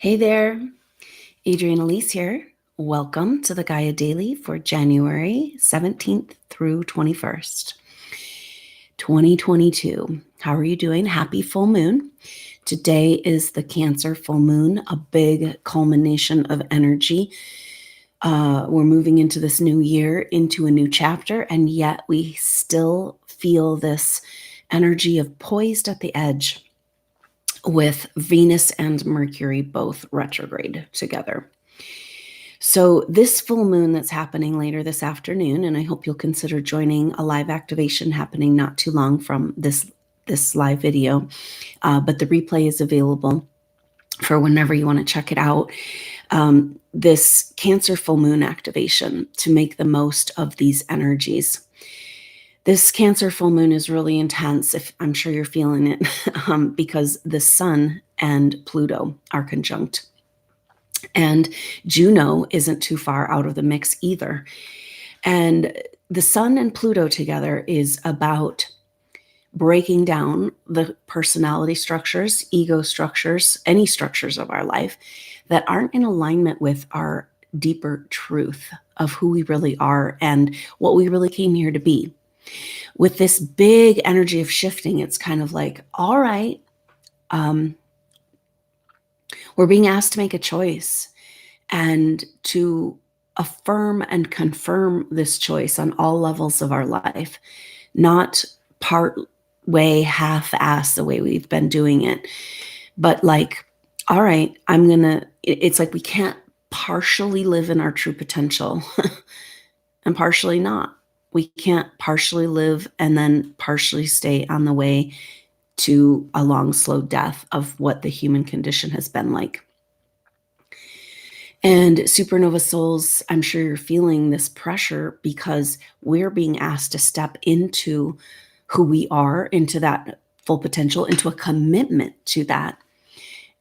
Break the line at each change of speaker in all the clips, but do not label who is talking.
Hey there, Adrienne Elise here. Welcome to the Gaia Daily for January 17th through 21st, 2022. How are you doing? Happy full moon. Today is the Cancer full moon, a big culmination of energy. We're moving into this new year, into a new chapter, and yet we still feel this energy of poised at the edge with Venus and Mercury both retrograde together. So this full moon that's happening later this afternoon, and I hope you'll consider joining a live activation happening not too long from this live video, but the replay is available for whenever you want to check it out. This Cancer full moon activation to make the most of these energies. This Cancer full moon is really intense, if I'm sure you're feeling it, because the Sun and Pluto are conjunct. And Juno isn't too far out of the mix either. And the Sun and Pluto together is about breaking down the personality structures, ego structures, any structures of our life that aren't in alignment with our deeper truth of who we really are and what we really came here to be. With this big energy of shifting, it's kind of like, all right, we're being asked to make a choice and to affirm and confirm this choice on all levels of our life, not part way, half-ass the way we've been doing it, but like, all right, it's like we can't partially live in our true potential and partially not. We can't partially live and then partially stay on the way to a long, slow death of what the human condition has been like. And supernova souls, I'm sure you're feeling this pressure because we're being asked to step into who we are, into that full potential, into a commitment to that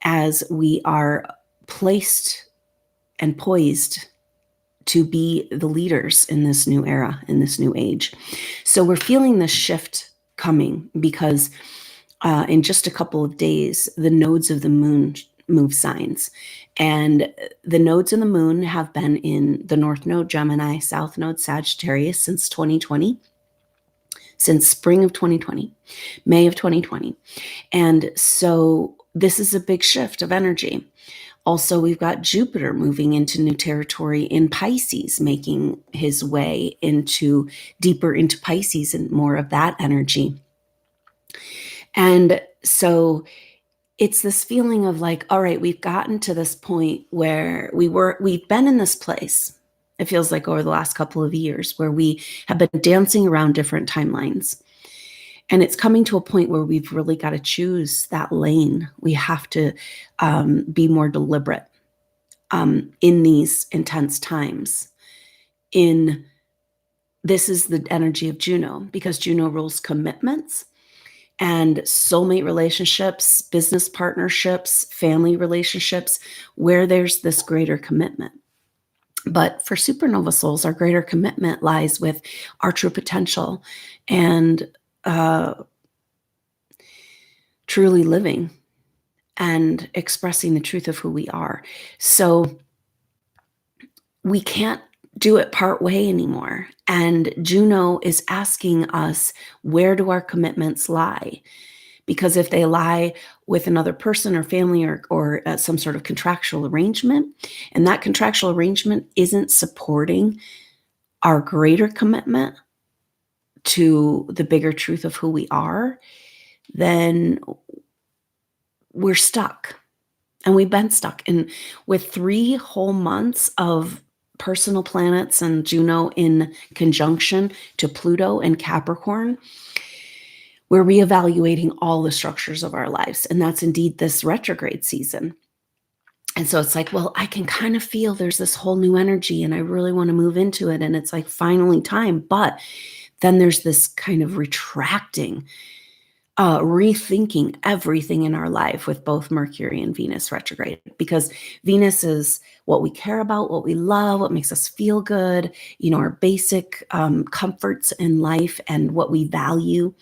as we are placed and poised to be the leaders in this new era, in this new age. So we're feeling this shift coming because in just a couple of days, the nodes of the moon move signs. And the nodes in the moon have been in the North Node, Gemini, South Node, Sagittarius since 2020, since spring of 2020, May of 2020. And so this is a big shift of energy. Also, we've got Jupiter moving into new territory in Pisces, making his way deeper into Pisces and more of that energy. And so it's this feeling of like, all right, we've gotten to this point where we've been in this place. It feels like over the last couple of years where we have been dancing around different timelines. And it's coming to a point where we've really got to choose that lane. We have to be more deliberate in these intense times. This is the energy of Juno, because Juno rules commitments and soulmate relationships, business partnerships, family relationships, where there's this greater commitment. But for supernova souls, our greater commitment lies with our true potential and truly living and expressing the truth of who we are. So we can't do it part way anymore. And Juno is asking us, where do our commitments lie? Because if they lie with another person or family or some sort of contractual arrangement, and that contractual arrangement isn't supporting our greater commitment to the bigger truth of who we are, then we're stuck. And we've been stuck. And with 3 whole months of personal planets and Juno in conjunction to Pluto and Capricorn, we're reevaluating all the structures of our lives. And that's indeed this retrograde season. And so it's like, well, I can kind of feel there's this whole new energy and I really want to move into it. And it's like finally time. But then there's this kind of retracting, rethinking everything in our life with both Mercury and Venus retrograde, because Venus is what we care about, what we love, what makes us feel good, our basic comforts in life and what we value.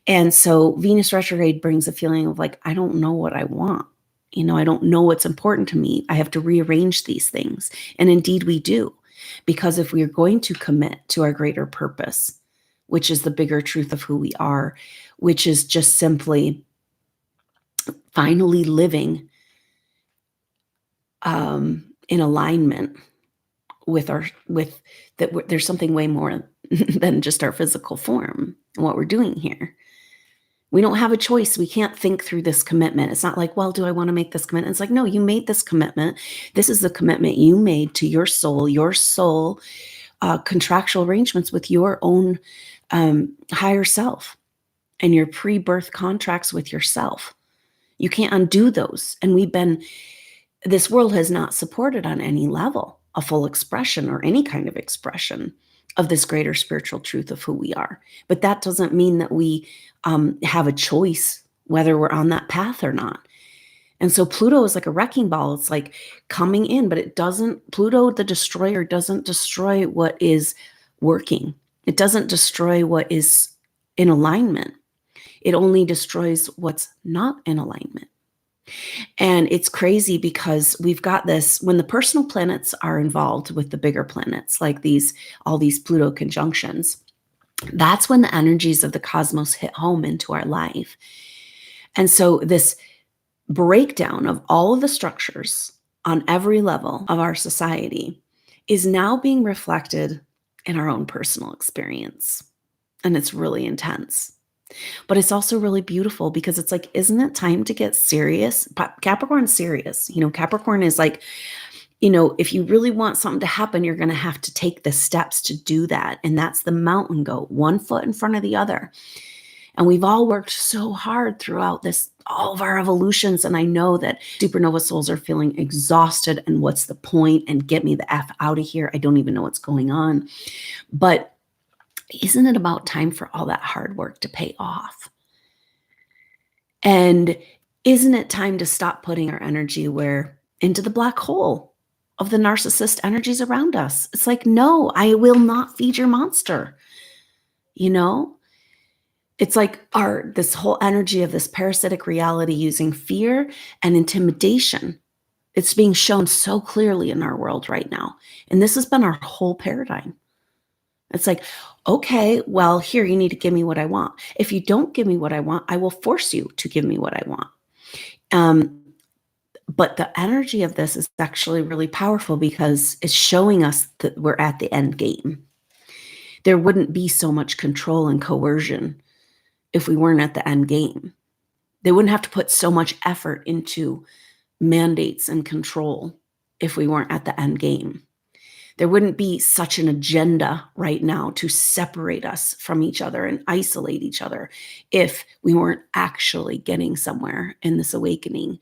And so Venus retrograde brings a feeling of like, I don't know what I want. I don't know what's important to me. I have to rearrange these things. And indeed we do. Because if we are going to commit to our greater purpose, which is the bigger truth of who we are, which is just simply finally living in alignment with that there's something way more than just our physical form and what we're doing here. We don't have a choice. We can't think through this commitment. It's not like, well, do I want to make this commitment? It's like, no, you made this commitment. This is the commitment you made to your soul contractual arrangements with your own higher self and your pre-birth contracts with yourself. You can't undo those. And this world has not supported on any level a full expression or any kind of expression of this greater spiritual truth of who we are. But that doesn't mean that we have a choice whether we're on that path or not. And so Pluto is like a wrecking ball. It's like coming in, but Pluto, the destroyer, doesn't destroy what is working. It doesn't destroy what is in alignment. It only destroys what's not in alignment. And it's crazy because we've got this, when the personal planets are involved with the bigger planets, like all these Pluto conjunctions, that's when the energies of the cosmos hit home into our life. And so this breakdown of all of the structures on every level of our society is now being reflected in our own personal experience. And it's really intense. But it's also really beautiful because it's like, isn't it time to get serious? Capricorn's serious. Capricorn is like, if you really want something to happen, you're going to have to take the steps to do that. And that's the mountain goat, one foot in front of the other. And we've all worked so hard throughout all of our evolutions. And I know that supernova souls are feeling exhausted and what's the point? And get me the F out of here. I don't even know what's going on. But isn't it about time for all that hard work to pay off? And isn't it time to stop putting our energy into the black hole of the narcissist energies around us? It's like, no, I will not feed your monster. It's like this whole energy of this parasitic reality using fear and intimidation. It's being shown so clearly in our world right now. And this has been our whole paradigm. It's like, okay, well, here, you need to give me what I want. If you don't give me what I want, I will force you to give me what I want. But the energy of this is actually really powerful because it's showing us that we're at the end game. There wouldn't be so much control and coercion if we weren't at the end game. They wouldn't have to put so much effort into mandates and control if we weren't at the end game. There wouldn't be such an agenda right now to separate us from each other and isolate each other if we weren't actually getting somewhere in this awakening.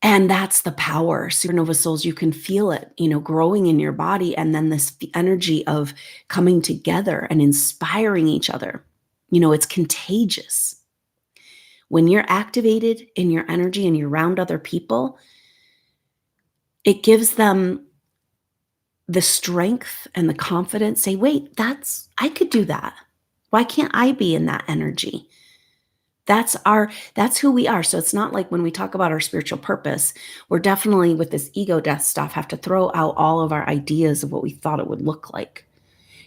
And that's the power. Supernova souls, you can feel it, growing in your body. And then this energy of coming together and inspiring each other. It's contagious. When you're activated in your energy and you're around other people, it gives them the strength and the confidence. Say, wait, I could do that. Why can't I be in that energy? That's who we are. So it's not like when we talk about our spiritual purpose, we're definitely with this ego death stuff have to throw out all of our ideas of what we thought it would look like,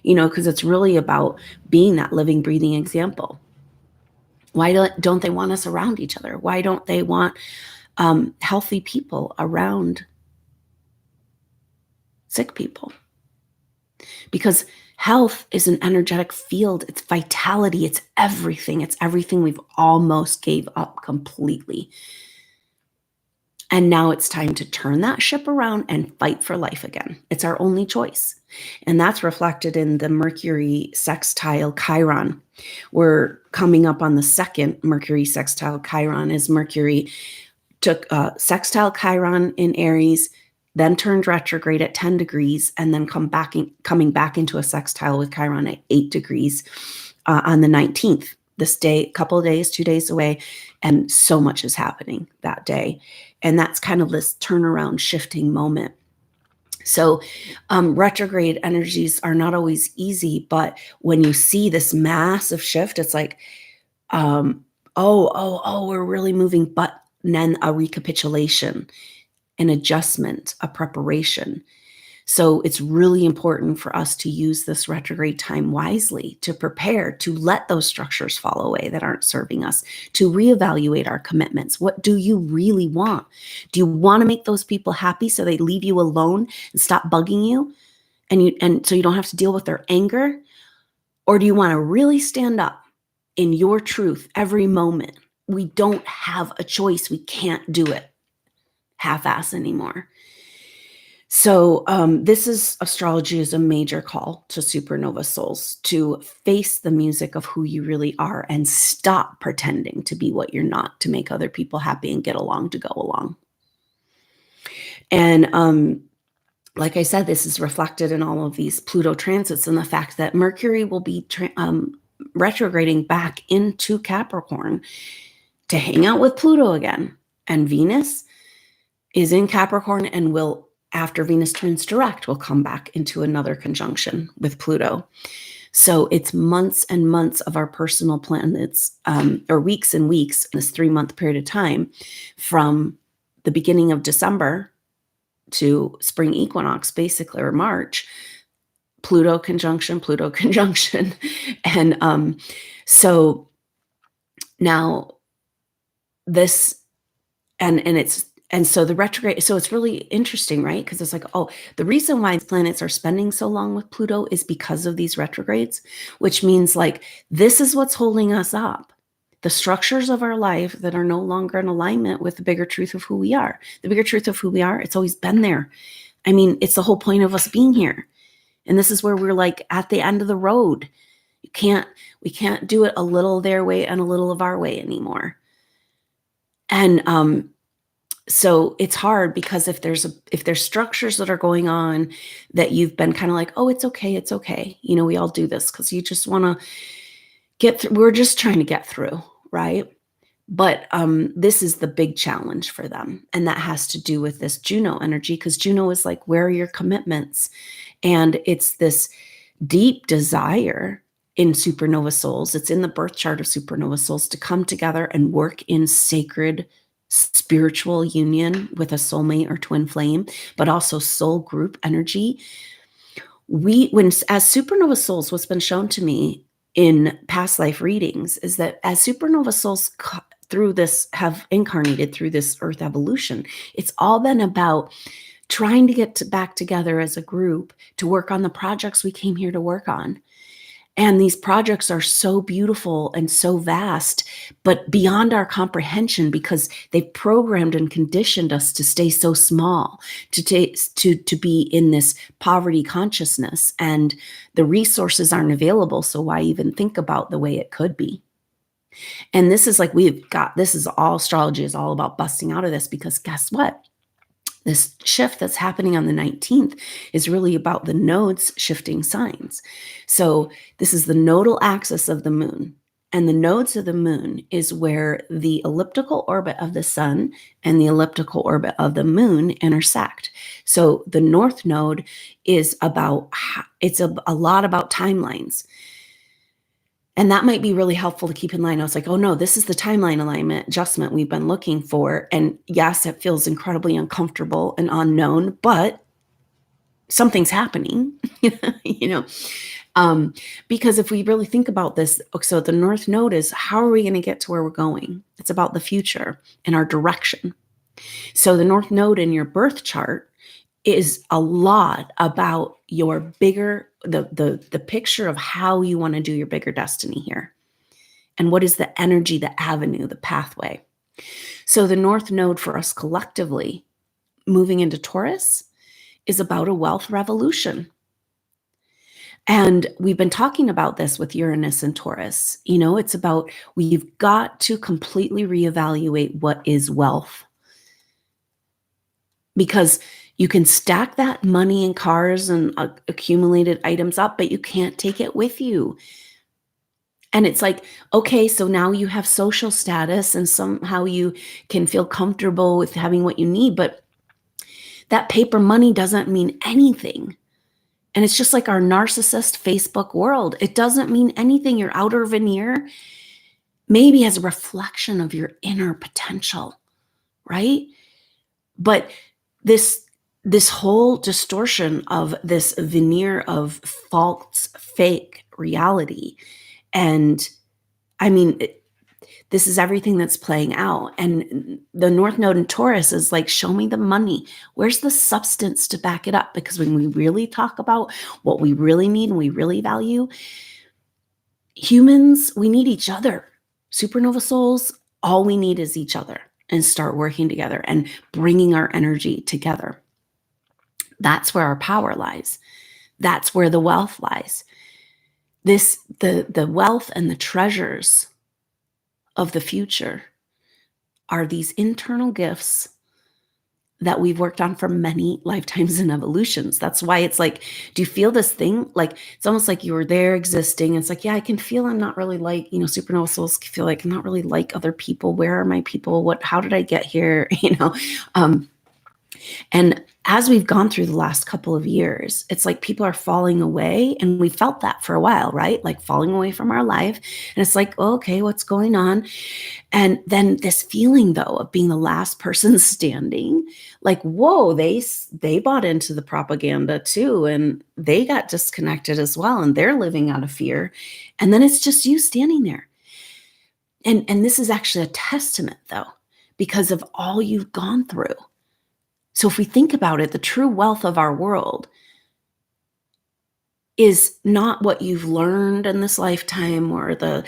because it's really about being that living, breathing example. Why don't they want us around each other? Why don't they want healthy people around sick people? Because health is an energetic field. It's vitality. It's everything. It's everything we've almost gave up completely. And now it's time to turn that ship around and fight for life again. It's our only choice. And that's reflected in the Mercury sextile Chiron. We're coming up on the second Mercury sextile Chiron as Mercury took sextile Chiron in Aries, then turned retrograde at 10 degrees, and then coming back into a sextile with Chiron at 8 degrees on the 19th. This day, couple of days, 2 days away, and so much is happening that day. And that's kind of this turnaround shifting moment. So retrograde energies are not always easy, but when you see this massive shift, it's like, we're really moving. But then a recapitulation, an adjustment, a preparation. So it's really important for us to use this retrograde time wisely, to prepare, to let those structures fall away that aren't serving us, to reevaluate our commitments. What do you really want? Do you want to make those people happy so they leave you alone and stop bugging you, and so you don't have to deal with their anger? Or do you want to really stand up in your truth every moment? We don't have a choice. We can't do it half-ass anymore. So astrology is a major call to supernova souls to face the music of who you really are and stop pretending to be what you're not, to make other people happy and get along to go along. And like I said, this is reflected in all of these Pluto transits and the fact that Mercury will be retrograding back into Capricorn to hang out with Pluto again. And Venus is in Capricorn and will, after Venus turns direct, will come back into another conjunction with Pluto. So it's months and months of our personal planets, or weeks and weeks in this 3-month period of time, from the beginning of December to spring equinox, basically, or March, Pluto conjunction. And so now this, and so the retrograde, so it's really interesting, right? Because it's like, oh, the reason why planets are spending so long with Pluto is because of these retrogrades, which means like, this is what's holding us up. The structures of our life that are no longer in alignment with the bigger truth of who we are. The bigger truth of who we are, it's always been there. I mean, it's the whole point of us being here. And this is where we're like at the end of the road. We can't do it a little their way and a little of our way anymore. And so it's hard because if there's structures that are going on that you've been kind of like, oh, it's okay. You know, we all do this because you just want to get through. We're just trying to get through, right? But this is the big challenge for them. And that has to do with this Juno energy, because Juno is like, where are your commitments? And it's this deep desire in supernova souls. It's in the birth chart of supernova souls to come together and work in sacred spiritual union with a soulmate or twin flame, but also soul group energy. As supernova souls, what's been shown to me in past life readings is that as supernova souls have incarnated through this earth evolution, it's all been about trying to get back together as a group to work on the projects we came here to work on. And these projects are so beautiful and so vast, but beyond our comprehension, because they've programmed and conditioned us to stay so small, to be in this poverty consciousness, and the resources aren't available. So why even think about the way it could be? And this is like, astrology is all about busting out of this, because guess what? This shift that's happening on the 19th is really about the nodes shifting signs. So this is the nodal axis of the moon. And the nodes of the moon is where the elliptical orbit of the sun and the elliptical orbit of the moon intersect. So the north node is a lot about timelines. And that might be really helpful to keep in mind. I was like, oh no, this is the timeline alignment adjustment we've been looking for. And yes, it feels incredibly uncomfortable and unknown, but something's happening, because if we really think about this, so the north node is, how are we going to get to where we're going? It's about the future and our direction. So the north node in your birth chart is a lot about your bigger, the picture of how you want to do your bigger destiny here. And what is the energy, the avenue, the pathway? So the north node for us collectively moving into Taurus is about a wealth revolution. And we've been talking about this with Uranus and Taurus. It's about, we've got to completely reevaluate what is wealth. Because you can stack that money and cars and accumulated items up, but you can't take it with you. And it's like, okay, so now you have social status and somehow you can feel comfortable with having what you need, but that paper money doesn't mean anything. And it's just like our narcissist Facebook world. It doesn't mean anything. Your outer veneer maybe as a reflection of your inner potential. right? But this whole distortion of this veneer of false, fake reality. And I mean, this is everything that's playing out. And the North Node in Taurus is like, show me the money. Where's the substance to back it up? Because when we really talk about what we really need and we really value, humans, we need each other. Supernova souls, all we need is each other, and start working together and bringing our energy together. That's where our power lies. That's where the wealth lies. The wealth and the treasures of the future are these internal gifts that we've worked on for many lifetimes and evolutions. That's why it's like, do you feel this thing? Like, it's almost like you were there existing. It's like, yeah, I can feel I'm not really like, supernova souls feel like I'm not really like other people. Where are my people? How did I get here? And as we've gone through the last couple of years, it's like people are falling away, and we felt that for a while, right? Like falling away from our life. And it's like, oh, okay, what's going on? And then this feeling, though, of being the last person standing, like, whoa, they bought into the propaganda too, and they got disconnected as well, and they're living out of fear. And then it's just you standing there. And this is actually a testament, though, because of all you've gone through. So if we think about it, the true wealth of our world is not what you've learned in this lifetime or the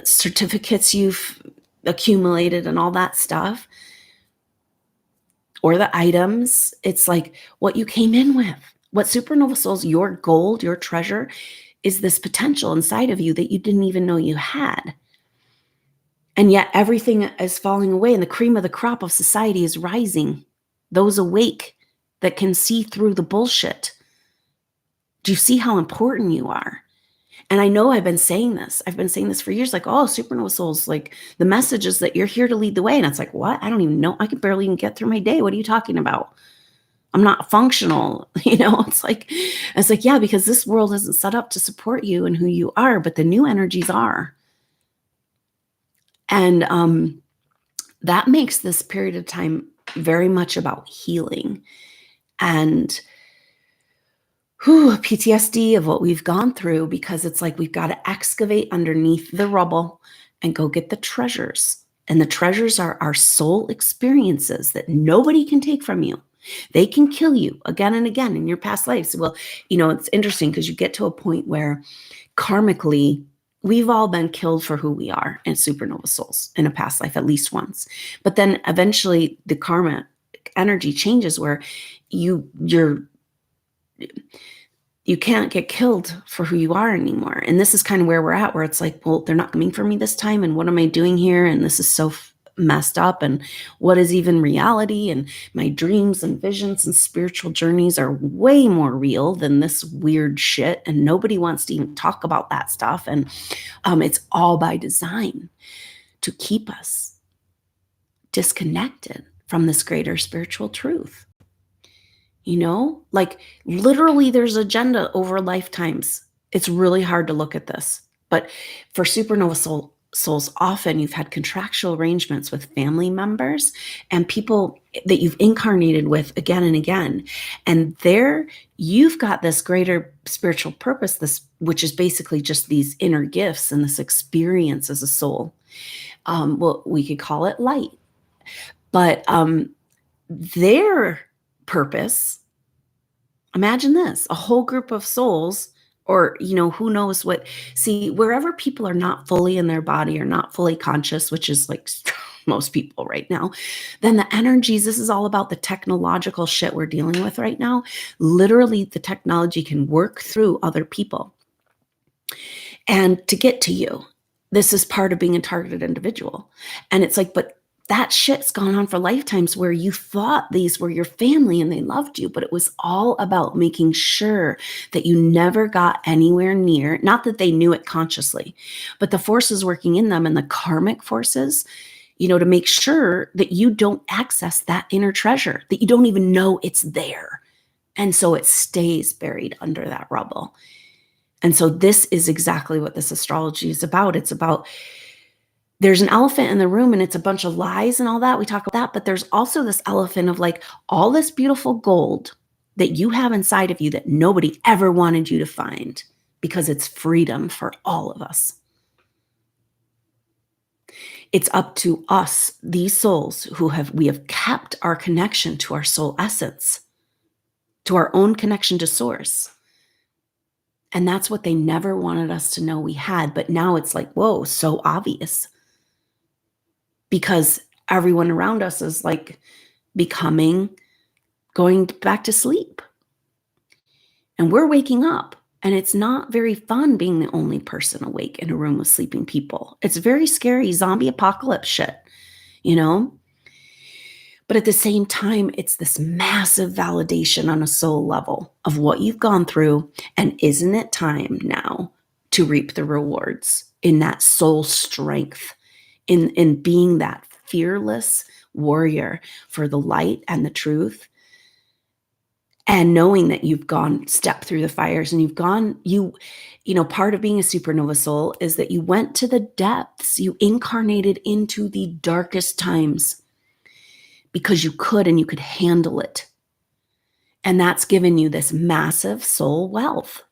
certificates you've accumulated and all that stuff, or the items. It's like what you came in with. What supernova souls, your gold, your treasure, is this potential inside of you that you didn't even know you had. And yet everything is falling away, and the cream of the crop of society is rising. Those awake that can see through the bullshit. Do you see how important you are? And I know I've been saying this. I've been saying this for years, like, oh, supernova souls, like the message is that you're here to lead the way. And it's like, what? I don't even know. I can barely even get through my day. What are you talking about? I'm not functional. It's like, yeah, because this world isn't set up to support you and who you are, but the new energies are. And that makes this period of time very much about healing and PTSD of what we've gone through, because it's like we've got to excavate underneath the rubble and go get the treasures. And the treasures are our soul experiences that nobody can take from you. They can kill you again and again in your past lives. Well, it's interesting because you get to a point where karmically, we've all been killed for who we are in supernova souls in a past life, at least once. But then eventually the karma energy changes where you can't get killed for who you are anymore. And this is kind of where we're at, where it's like, well, they're not coming for me this time. And what am I doing here? And this is so messed up. And what is even reality? And my dreams and visions and spiritual journeys are way more real than this weird shit. And nobody wants to even talk about that stuff. And it's all by design to keep us disconnected from this greater spiritual truth. Like literally there's agenda over lifetimes. It's really hard to look at this. But for supernova souls, often you've had contractual arrangements with family members and people that you've incarnated with again and again. And there you've got this greater spiritual purpose, which is basically just these inner gifts and this experience as a soul. Well, we could call it light. But their purpose, imagine this, a whole group of souls, or, who knows what, see, wherever people are not fully in their body or not fully conscious, which is like most people right now, then the energies, this is all about the technological shit we're dealing with right now. Literally, the technology can work through other people and to get to you. This is part of being a targeted individual. And it's like, but that shit's gone on for lifetimes where you thought these were your family and they loved you, but it was all about making sure that you never got anywhere near, not that they knew it consciously, but the forces working in them and the karmic forces, to make sure that you don't access that inner treasure, that you don't even know it's there. And so it stays buried under that rubble. And so this is exactly what this astrology is about. It's about there's an elephant in the room and it's a bunch of lies and all that. We talk about that, but there's also this elephant of like all this beautiful gold that you have inside of you that nobody ever wanted you to find, because it's freedom for all of us. It's up to us, these souls we have kept our connection to our soul essence, to our own connection to source. And that's what they never wanted us to know we had. But now it's like, whoa, so obvious. Because everyone around us is like going back to sleep. And we're waking up. And it's not very fun being the only person awake in a room with sleeping people. It's very scary, zombie apocalypse shit, you know? But at the same time, it's this massive validation on a soul level of what you've gone through. And isn't it time now to reap the rewards in that soul strength, in being that fearless warrior for the light and the truth? And knowing that you've stepped through the fires and you know, part of being a supernova soul is that you went to the depths, you incarnated into the darkest times because you could, and you could handle it. And that's given you this massive soul wealth.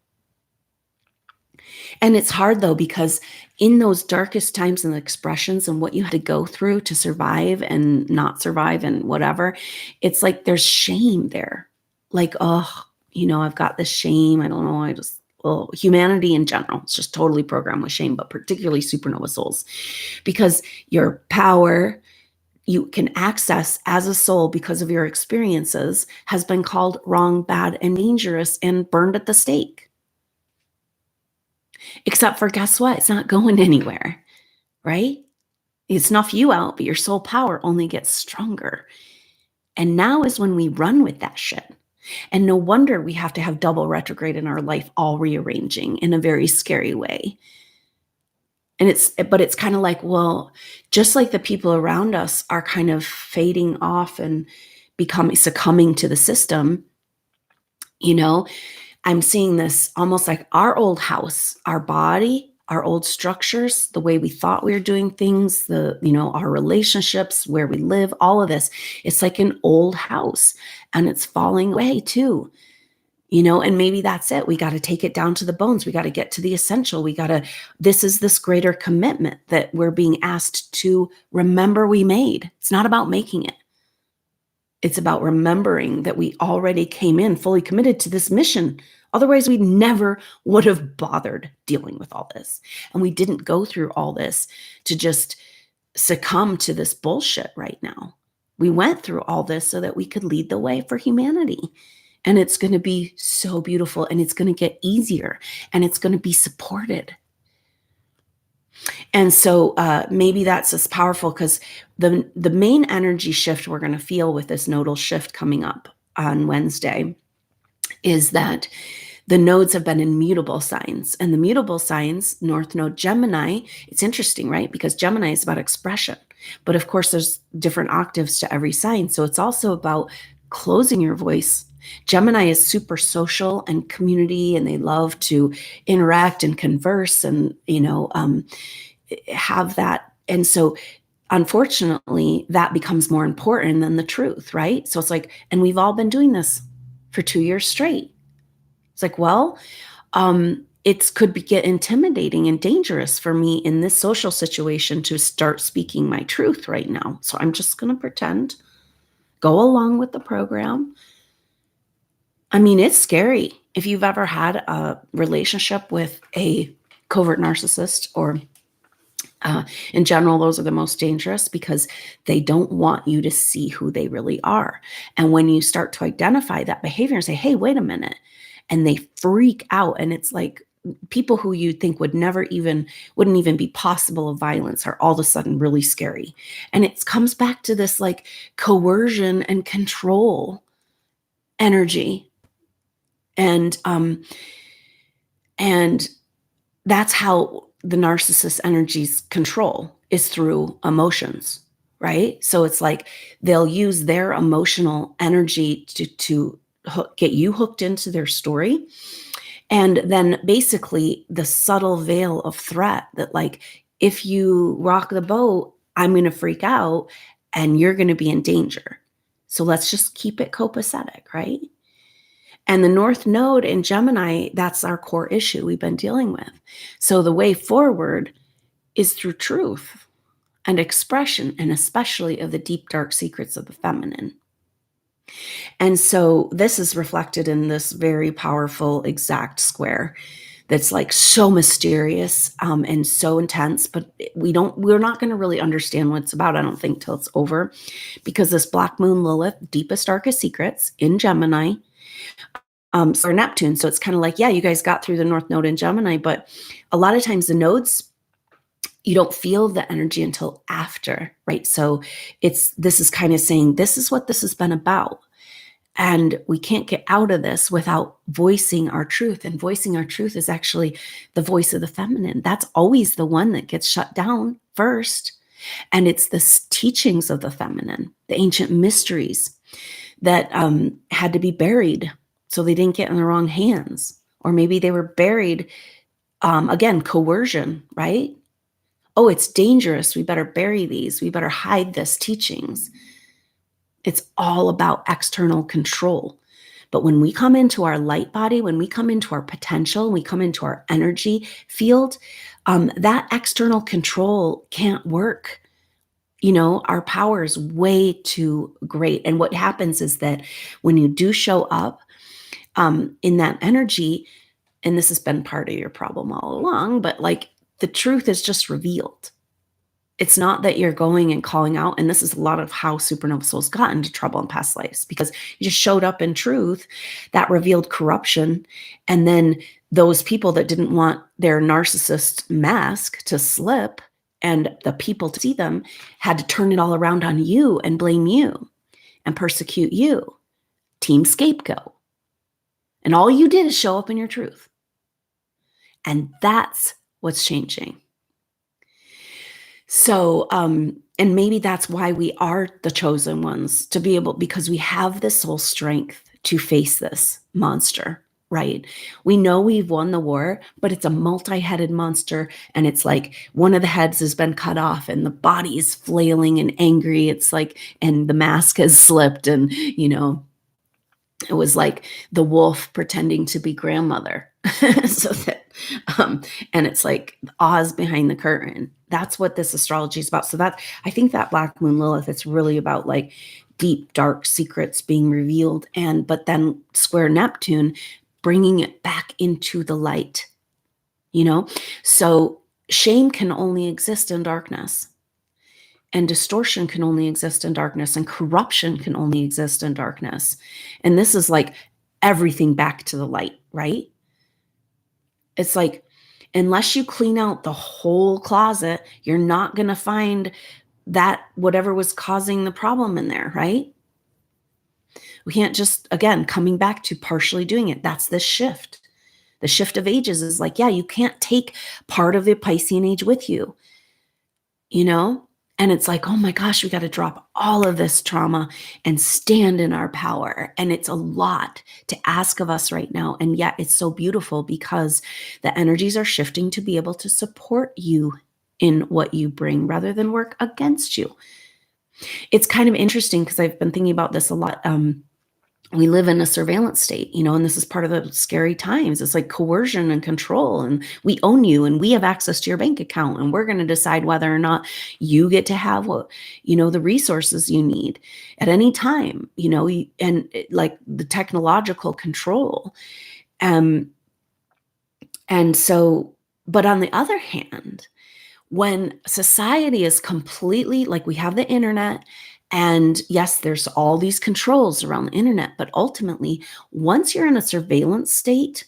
And it's hard though, because in those darkest times and the expressions and what you had to go through to survive and not survive and whatever, it's like there's shame there. Like, oh, you know, I've got this shame. I don't know. Humanity in general, it's just totally programmed with shame, but particularly supernova souls, because your power you can access as a soul because of your experiences has been called wrong, bad, and dangerous and burned at the stake. Except for, guess what? It's not going anywhere, right? You snuff you out, but your soul power only gets stronger. And now is when we run with that shit. And no wonder we have to have double retrograde in our life, all rearranging in a very scary way. And it's kind of like, well, just like the people around us are kind of fading off and succumbing to the system, you know, I'm seeing this almost like our old house, our body, our old structures, the way we thought we were doing things, our relationships, where we live, all of this. It's like an old house and it's falling away too, you know, and maybe that's it. We got to take it down to the bones. We got to get to the essential. This is this greater commitment that we're being asked to remember we made. It's not about making it. It's about remembering that we already came in fully committed to this mission. Otherwise, we never would have bothered dealing with all this. And we didn't go through all this to just succumb to this bullshit right now. We went through all this so that we could lead the way for humanity. And it's going to be so beautiful, and it's going to get easier, and it's going to be supported. And so maybe that's as powerful, because the main energy shift we're going to feel with this nodal shift coming up on Wednesday is that the nodes have been in mutable signs. And the mutable signs, North Node Gemini, it's interesting, right? Because Gemini is about expression. But of course, there's different octaves to every sign. So it's also about closing your voice. Gemini is super social and community, and they love to interact and converse and, have that. And so unfortunately, that becomes more important than the truth, right? So it's like, and we've all been doing this for 2 years straight. It's like, well, it could get intimidating and dangerous for me in this social situation to start speaking my truth right now. So I'm just going to pretend, go along with the program. I mean, it's scary. If you've ever had a relationship with a covert narcissist, or in general, those are the most dangerous, because they don't want you to see who they really are. And when you start to identify that behavior and say, hey, wait a minute, and they freak out, and it's like people who you think wouldn't even be possible of violence are all of a sudden really scary. And it comes back to this like coercion and control energy. And that's how the narcissist energies control, is through emotions, right? So it's like they'll use their emotional energy to get you hooked into their story. And then basically the subtle veil of threat that like if you rock the boat, I'm going to freak out and you're going to be in danger. So let's just keep it copacetic, right? And the North Node in Gemini, that's our core issue we've been dealing with. So the way forward is through truth and expression, and especially of the deep, dark secrets of the feminine. And so this is reflected in this very powerful exact square that's like so mysterious and so intense, but we're not going to really understand what it's about, I don't think, till it's over, because this Black Moon Lilith, deepest, darkest secrets in Gemini, or Neptune. So it's kind of like, yeah, you guys got through the North Node in Gemini, but a lot of times the nodes, you don't feel the energy until after, right? So this is kind of saying, this is what this has been about. And we can't get out of this without voicing our truth. And voicing our truth is actually the voice of the feminine. That's always the one that gets shut down first. And it's the teachings of the feminine, the ancient mysteries that had to be buried so they didn't get in the wrong hands. Or maybe they were buried, again, coercion, right? Oh, it's dangerous. We better bury these. We better hide this teachings. It's all about external control. But when we come into our light body, when we come into our potential, we come into our energy field, that external control can't work. You know, our power is way too great. And what happens is that when you do show up in that energy, and this has been part of your problem all along, but like the truth is just revealed. It's not that you're going and calling out, and this is a lot of how supernova souls got into trouble in past lives, because you just showed up in truth that revealed corruption. And then those people that didn't want their narcissist mask to slip and the people to see them had to turn it all around on you and blame you and persecute you. Team scapegoat. And all you did is show up in your truth. And that's what's changing. So, and maybe that's why we are the chosen ones, to be able, because we have the soul strength to face this monster, right? We know we've won the war, but it's a multi-headed monster. And it's like one of the heads has been cut off and the body is flailing and angry. It's like, and the mask has slipped, and, you know, it was like the wolf pretending to be grandmother. So that, and it's like Oz behind the curtain. That's what this astrology is about. So that, I think that Black Moon Lilith, it's really about like deep, dark secrets being revealed. But then square Neptune, bringing it back into the light, you know? So shame can only exist in darkness. And distortion can only exist in darkness, and corruption can only exist in darkness. And this is like everything back to the light, right? It's like, unless you clean out the whole closet, you're not going to find that whatever was causing the problem in there, right? We can't just, again, coming back to partially doing it. That's the shift. The shift of ages is like, yeah, you can't take part of the Piscean age with you, you know? And it's like, oh my gosh, we got to drop all of this trauma and stand in our power. And it's a lot to ask of us right now. And yet it's so beautiful, because the energies are shifting to be able to support you in what you bring rather than work against you. It's kind of interesting because I've been thinking about this a lot. We live in a surveillance state, you know, and this is part of the scary times. It's like coercion and control, and we own you, and we have access to your bank account, and we're going to decide whether or not you get to have what, you know, the resources you need at any time, you know, and like the technological control. And so, but on the other hand, when society is completely, like, we have the internet, and yes, there's all these controls around the internet, but ultimately, once you're in a surveillance state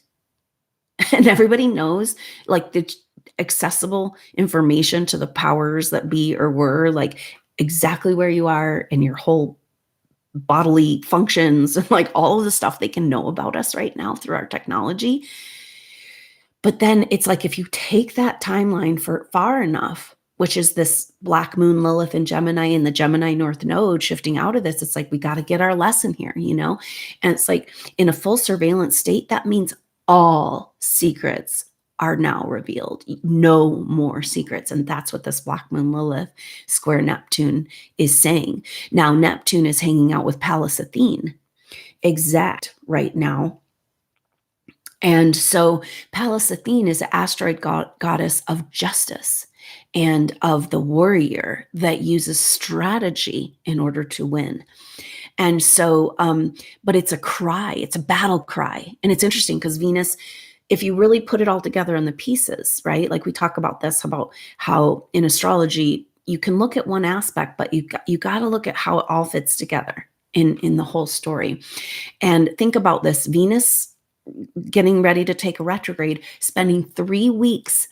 and everybody knows, like, the accessible information to the powers that be or were, like exactly where you are and your whole bodily functions and like all of the stuff they can know about us right now through our technology. But then it's like, if you take that timeline for far enough, which is this Black Moon Lilith in Gemini and the Gemini North Node shifting out of this, it's like, we got to get our lesson here, you know? And it's like, in a full surveillance state, that means all secrets are now revealed. No more secrets. And that's what this Black Moon Lilith square Neptune is saying. Now, Neptune is hanging out with Pallas Athene exact right now. And so Pallas Athene is the asteroid goddess of justice and of the warrior that uses strategy in order to win. And so, but it's a cry, it's a battle cry. And it's interesting because Venus, if you really put it all together in the pieces, right? Like we talk about this, about how in astrology, you can look at one aspect, but you got to look at how it all fits together in the whole story. And think about this, Venus getting ready to take a retrograde, spending 3 weeks,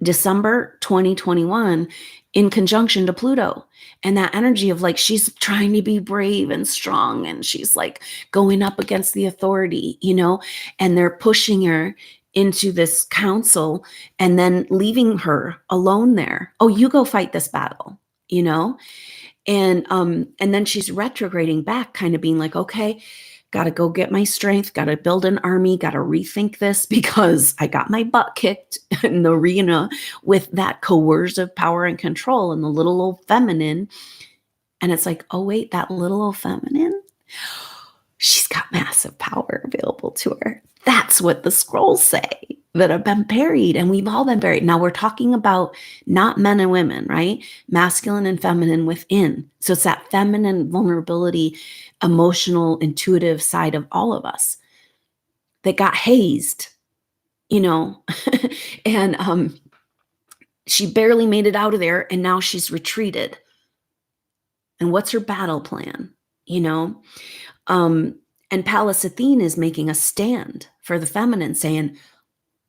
December 2021, in conjunction to Pluto. And that energy of like, she's trying to be brave and strong. And she's like going up against the authority, you know, and they're pushing her into this council and then leaving her alone there. Oh, you go fight this battle, you know? And then she's retrograding back, kind of being like, okay, got to go get my strength, got to build an army, got to rethink this because I got my butt kicked in the arena with that coercive power and control and the little old feminine. And it's like, oh, wait, that little old feminine, she's got massive power available to her. That's what the scrolls say, that have been buried, and we've all been buried. Now we're talking about not men and women, right? Masculine and feminine within. So it's that feminine vulnerability, emotional, intuitive side of all of us that got hazed, you know, and she barely made it out of there, and now she's retreated. And what's her battle plan, you know? And Pallas Athene is making a stand for the feminine, saying,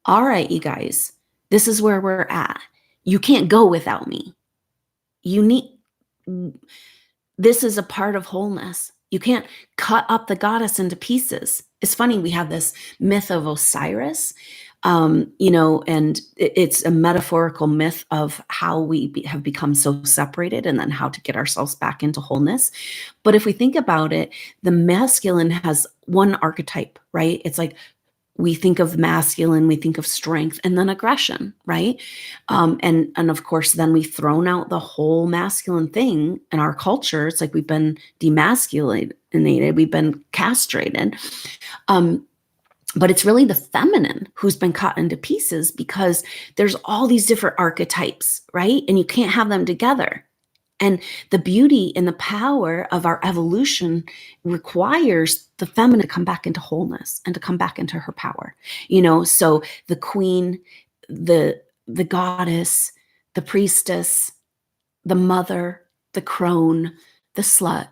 all right, you guys, this is where we're at. You can't go without me. This is a part of wholeness. You can't cut up the goddess into pieces. It's funny, we have this myth of Osiris, you know, and it's a metaphorical myth of how we have become so separated and then how to get ourselves back into wholeness. But if we think about it, the masculine has one archetype, right? It's like, we think of masculine, we think of strength, and then aggression, right? And of course, then we've thrown out the whole masculine thing in our culture. It's like we've been demasculinated, we've been castrated. But it's really the feminine who's been cut into pieces because there's all these different archetypes, right? And you can't have them together. And the beauty and the power of our evolution requires the feminine to come back into wholeness and to come back into her power. You know, so the queen, the goddess, the priestess, the mother, the crone, the slut,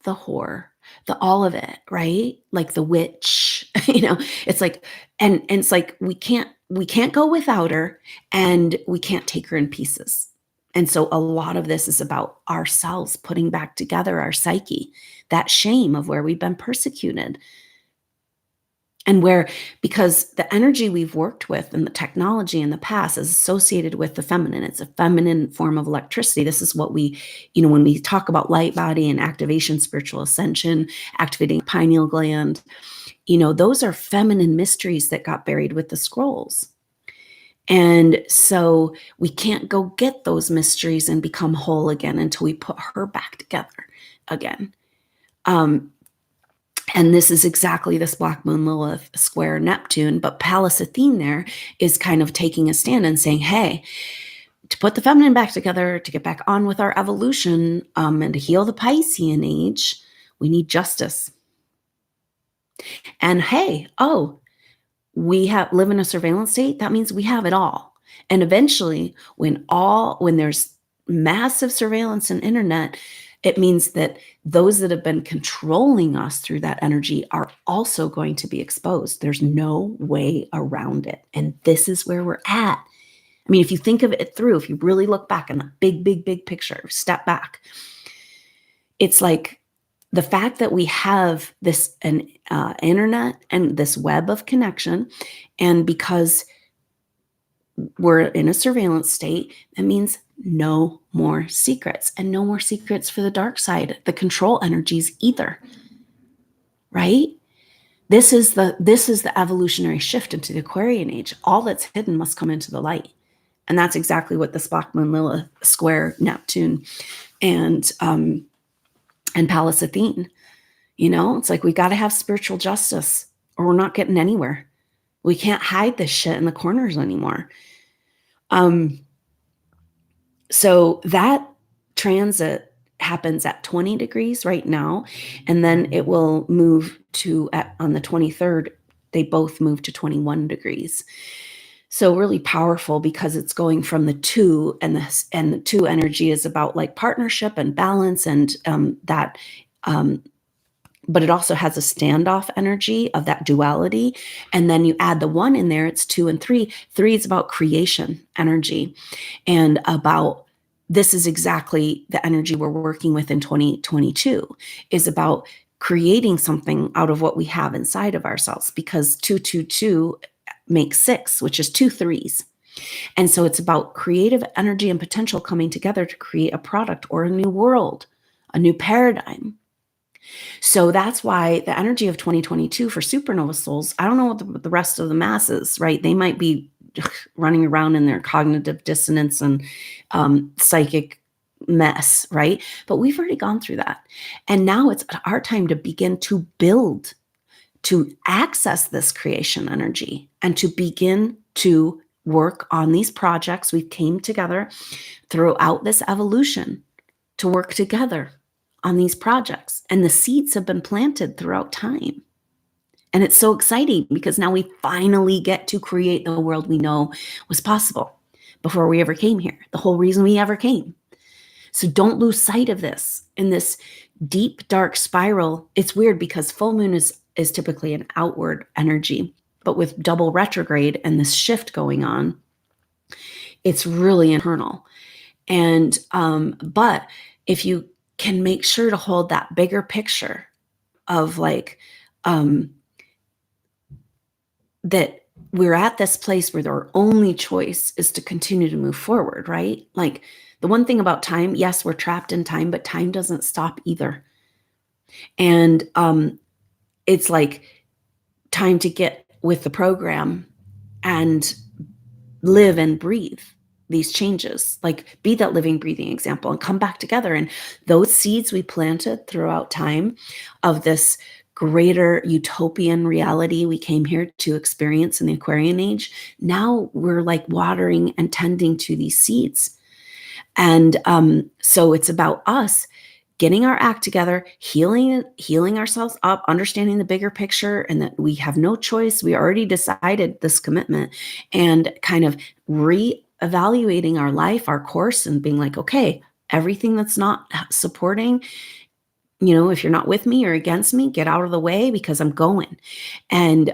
the whore, the all of it, right? Like the witch, you know, it's like, and it's like, we can't go without her, and we can't take her in pieces. And so a lot of this is about ourselves putting back together our psyche, that shame of where we've been persecuted. And where, because the energy we've worked with and the technology in the past is associated with the feminine. It's a feminine form of electricity. This is what we, you know, when we talk about light body and activation, spiritual ascension, activating the pineal gland, you know, those are feminine mysteries that got buried with the scrolls. And so we can't go get those mysteries and become whole again until we put her back together again. And this is exactly this Black Moon Lilith square Neptune, but Pallas Athene there is kind of taking a stand and saying, hey, to put the feminine back together, to get back on with our evolution, and to heal the Piscean Age, we need justice. And hey, we live in a surveillance state. That means we have it all. And eventually, when there's massive surveillance and internet, it means that those that have been controlling us through that energy are also going to be exposed. There's no way around it. And this is where we're at. I mean, if you think of it through, if you really look back in the big picture, step back, it's like the fact that we have this internet and this web of connection, and because we're in a surveillance state, that means no more secrets, and no more secrets for the dark side, the control energies either, right? This is the evolutionary shift into the Aquarian age. All that's hidden must come into the light. And that's exactly what this Black Moon Lilith square Neptune and Pallas Athene, it's like we got to have spiritual justice or we're not getting anywhere. We can't hide this shit in the corners anymore. So that transit happens at 20 degrees right now, and then it will move to on the 23rd. They both move to 21 degrees. So really powerful because it's going from the two, and the two energy is about like partnership and balance, and but it also has a standoff energy of that duality. And then you add the one in there, it's 2 and 3. 3 is about creation energy, and about this is exactly the energy we're working with in 2022, is about creating something out of what we have inside of ourselves, because 222 makes 6, which is 2 3s. And so it's about creative energy and potential coming together to create a product or a new world, a new paradigm. So that's why the energy of 2022 for supernova souls, I don't know what the rest of the masses, right? They might be running around in their cognitive dissonance and psychic mess, right? But we've already gone through that. And now it's our time to begin to build, to access this creation energy, and to begin to work on these projects. We came together throughout this evolution to work together on these projects, and the seeds have been planted throughout time. And it's so exciting because now we finally get to create the world we know was possible before we ever came here, the whole reason we ever came. So don't lose sight of this. In this deep, dark spiral, it's weird because full moon is typically an outward energy, but with double retrograde and this shift going on, it's really internal. And but if you can make sure to hold that bigger picture of like that we're at this place where our only choice is to continue to move forward, right? Like the one thing about time, yes, we're trapped in time, but time doesn't stop either. And it's like time to get with the program and live and breathe these changes, like be that living, breathing example and come back together. And those seeds we planted throughout time of this greater utopian reality we came here to experience in the Aquarian age, now we're like watering and tending to these seeds. And so it's about us getting our act together, healing ourselves up, understanding the bigger picture, and that we have no choice. We already decided this commitment, and kind of re-evaluating our life, our course, and being like, okay, everything that's not supporting, if you're not with me or against me, get out of the way because I'm going. And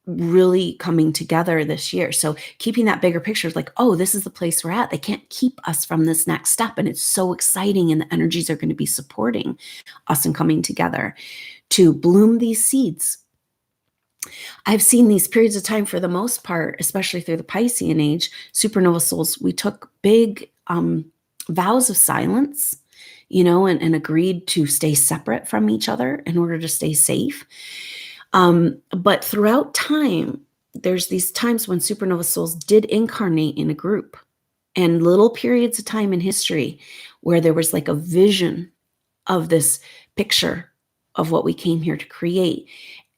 really coming together this year. So keeping that bigger picture is like, oh, this is the place we're at. They can't keep us from this next step. And it's so exciting. And the energies are going to be supporting us and coming together to bloom these seeds. I've seen these periods of time for the most part, especially through the Piscean age, supernova souls, we took big vows of silence, and agreed to stay separate from each other in order to stay safe. But throughout time, there's these times when supernova souls did incarnate in a group, and little periods of time in history where there was like a vision of this picture of what we came here to create.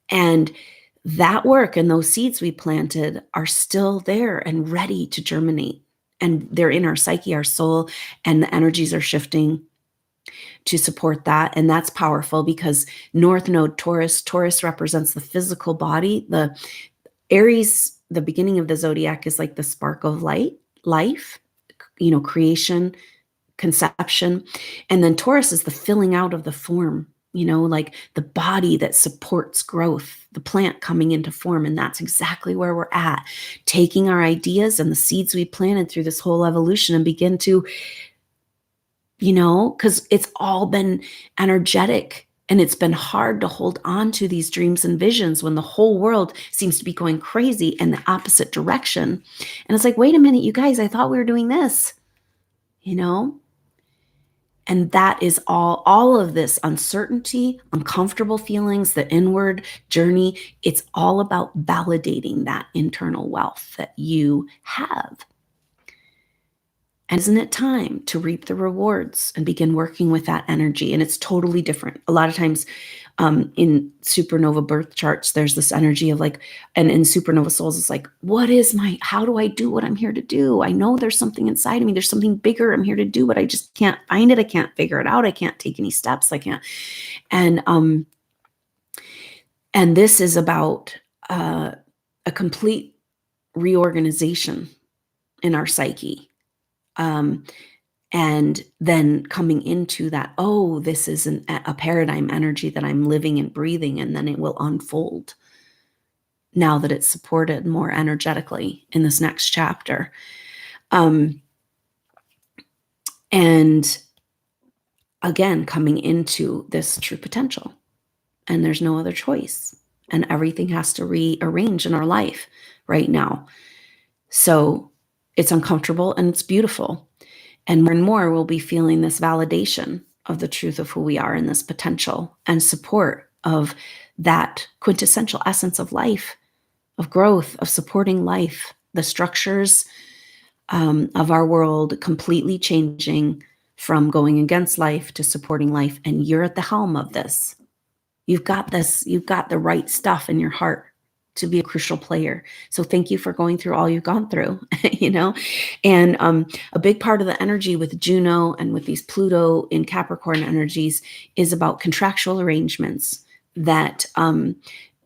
And that work and those seeds we planted are still there and ready to germinate. And they're in our psyche, our soul, and the energies are shifting to support that. And that's powerful because North Node Taurus represents the physical body. The Aries, the beginning of the zodiac, is like the spark of life, creation, conception. And then Taurus is the filling out of the form, like the body that supports growth, the plant coming into form. And that's exactly where we're at, taking our ideas and the seeds we planted through this whole evolution and begin to, because it's all been energetic and it's been hard to hold on to these dreams and visions when the whole world seems to be going crazy in the opposite direction. And it's like, wait a minute, you guys, I thought we were doing this, And that is all of this uncertainty, uncomfortable feelings, the inward journey. It's all about validating that internal wealth that you have. And isn't it time to reap the rewards and begin working with that energy? And it's totally different. A lot of times in supernova birth charts, there's this energy of like, and in supernova souls, it's like, how do I do what I'm here to do? I know there's something inside of me. There's something bigger I'm here to do, but I just can't find it. I can't figure it out. I can't take any steps. I can't. And this is about a complete reorganization in our psyche. And then coming into that, oh, this is a paradigm energy that I'm living and breathing, and then it will unfold now that it's supported more energetically in this next chapter. And again, coming into this true potential, and there's no other choice, and everything has to rearrange in our life right now. So it's uncomfortable and it's beautiful. And more we'll be feeling this validation of the truth of who we are in this potential and support of that quintessential essence of life, of growth, of supporting life, the structures of our world completely changing from going against life to supporting life. And you're at the helm of this. You've got this, you've got the right stuff in your heart to be a crucial player. So thank you for going through all you've gone through, And a big part of the energy with Juno and with these Pluto in Capricorn energies is about contractual arrangements that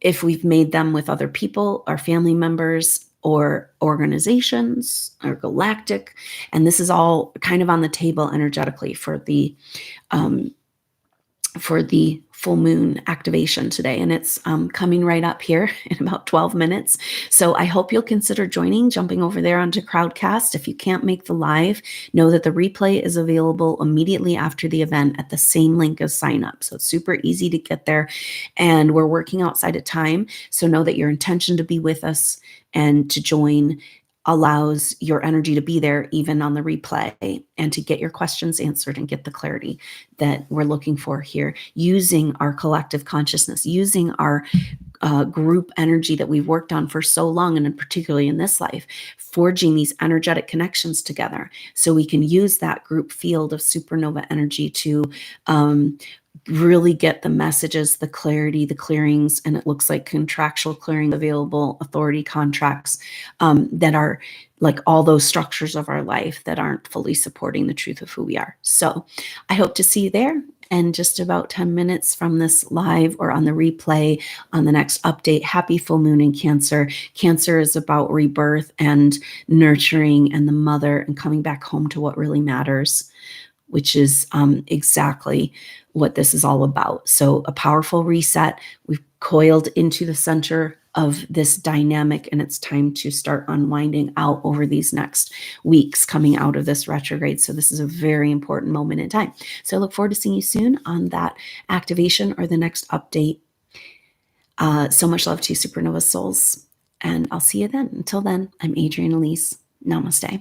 if we've made them with other people, our family members, or organizations, or galactic, and this is all kind of on the table energetically for the full moon activation today. And it's coming right up here in about 12 minutes. So I hope you'll consider jumping over there onto Crowdcast. If you can't make the live, know that the replay is available immediately after the event at the same link as sign up. So it's super easy to get there. And we're working outside of time. So know that your intention to be with us and to join allows your energy to be there even on the replay, and to get your questions answered and get the clarity that we're looking for here, using our collective consciousness, using our group energy that we've worked on for so long, and particularly in this life, forging these energetic connections together so we can use that group field of supernova energy to really get the messages, the clarity, the clearings, and it looks like contractual clearing available, authority contracts that are like all those structures of our life that aren't fully supporting the truth of who we are. So I hope to see you there. And just about 10 minutes from this live or on the replay on the next update, happy full moon in Cancer. Cancer is about rebirth and nurturing and the mother and coming back home to what really matters, which is exactly what this is all about. So a powerful reset. We've coiled into the center of this dynamic, and it's time to start unwinding out over these next weeks coming out of this retrograde. So this is a very important moment in time. So I look forward to seeing you soon on that activation or the next update. So much love to you, Supernova souls, and I'll see you then. Until then, I'm Adrienne Elise. Namaste.